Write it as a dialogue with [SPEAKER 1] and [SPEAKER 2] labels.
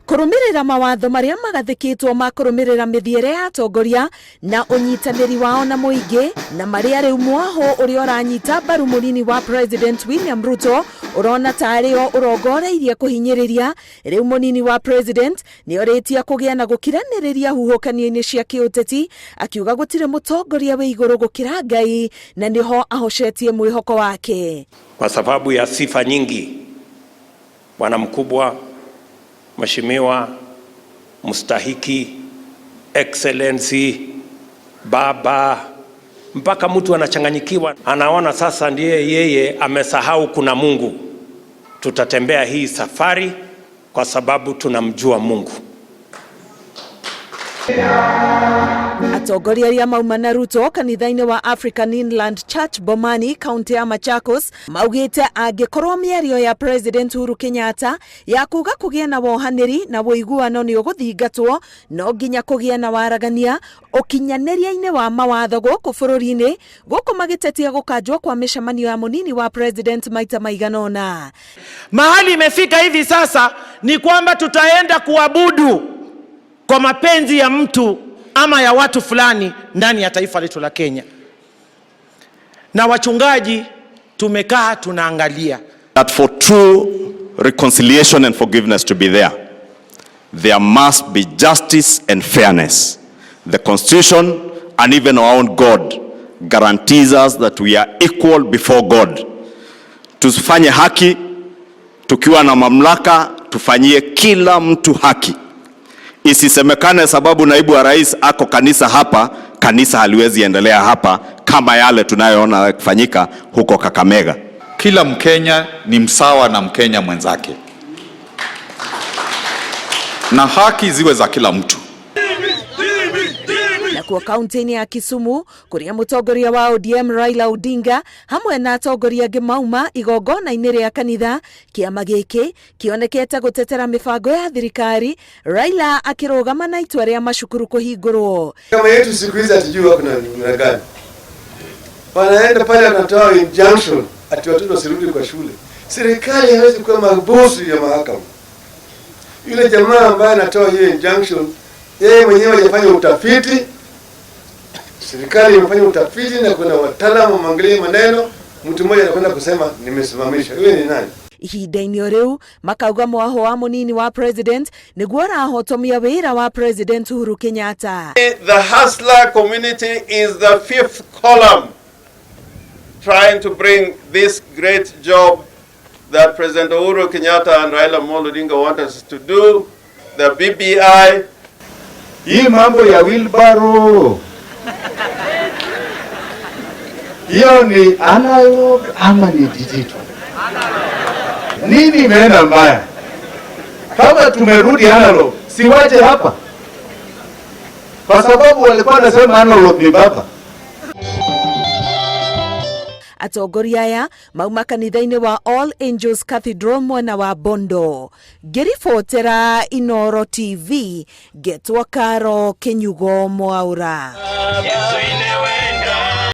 [SPEAKER 1] kurumirira mawatho maria magathikitwo ma kurumirira mithiere ya atongoria na unyitaniri wao na muingi na maria riu mwaho uria uranyita mbaru munini wa President William Ruto urona tario urongoreirie kuhinyiriria riu munini wa President ni oritia kugia na gukiraniriria huhukania-ini cia kiuteti akiuga gutire mutongoria we iguru gukira Ngai na niho ahoshetie mwihoko wake
[SPEAKER 2] kwa sababu ya sifa nyingi. Bwana mkubwa, mheshimiwa, mustahiki, excellency, baba, mpaka mtu anachanganyikiwa, anaona sasa ndiye yeye amesahau kuna Mungu. Tutatembea hii safari kwa sababu tunamjua Mungu.
[SPEAKER 1] Atongoria aria mauma na Ruto kanitha-ini wa African Inland Church Bomani, kaunti ya Machakos, maugite angikorwo miario ya President Uhuru Kenyatta ya kuga kugia na wohaniri na woiguano ni uguthingatwo, no nginya kugia na waragania ukinyaniria-ini wa mawatho guku bururi-ini, guku magitetia gukanjwo kwa mishamanio ya munini wa President maita maiganona.
[SPEAKER 3] Mahali imefika hivi sasa ni kwamba tutaenda kuabudu kwa mapenzi ya mtu ama ya watu fulani ndani ya taifa letu la Kenya. Na wachungaji tumekaa tunaangalia.
[SPEAKER 4] That for true reconciliation and forgiveness to be there must be justice and fairness. The Constitution and even our own God guarantees us that we are equal before God. Tufanye haki, tukiwa na mamlaka, tufanyie kila mtu haki. Isisemekane sababu naibu wa rais ako kanisa hapa, kanisa haliwezi endelea hapa kama yale tunayoona kufanyika huko Kakamega.
[SPEAKER 5] Kila Mkenya ni msawa na Mkenya mwenzake, na haki ziwe za kila mtu.
[SPEAKER 1] Na kwa kaunti ya Kisumu, kuria mutongoria wa ODM Raila Odinga hamwe na atongoria angi mauma igongona-ini ria kanitha, kiama giki kionekete gutetera mibango ya thirikari, Raila akirugama na itua ria mashukuru kuhingurwo.
[SPEAKER 6] Kama yetu siku hizi atujua kuna namna gani wanaenda pale wanatoa injunction ati watoto wasirudi kwa shule. Serikali haiwezi kuwa mabosi ya mahakama. Yule jamaa ambaye anatoa hiyo injunction, yeye mwenyewe hajafanya utafiti. Serikali imefanya utafiti na kuna wataalamu waangalie maneno, mtu mmoja anakwenda kusema nimesimamisha. Wewe ni nani?
[SPEAKER 1] Ihinda-ini riu makauga mwaho wa munini wa President niguo urahotomia wĩra wa President Uhuru Kenyatta.
[SPEAKER 7] The hustler community is the fifth column trying to bring this great job that President Uhuru Kenyatta and Raila Odinga want us to do, the BBI.
[SPEAKER 8] Hii mambo ya wheelbarrow hiyo ni analog ama ni digital? Nini imeenda mbaya? Kama tumerudi analog, siwaje hapa? Kwa sababu walikuwa wanasema analog ni baba.
[SPEAKER 1] Atongoria aya mauma kanitha-ini wa All Angels Cathedral mwena wa Bondo. Ngiribotera Inooro TV, Getwa Karo Kenyugo Mwaura.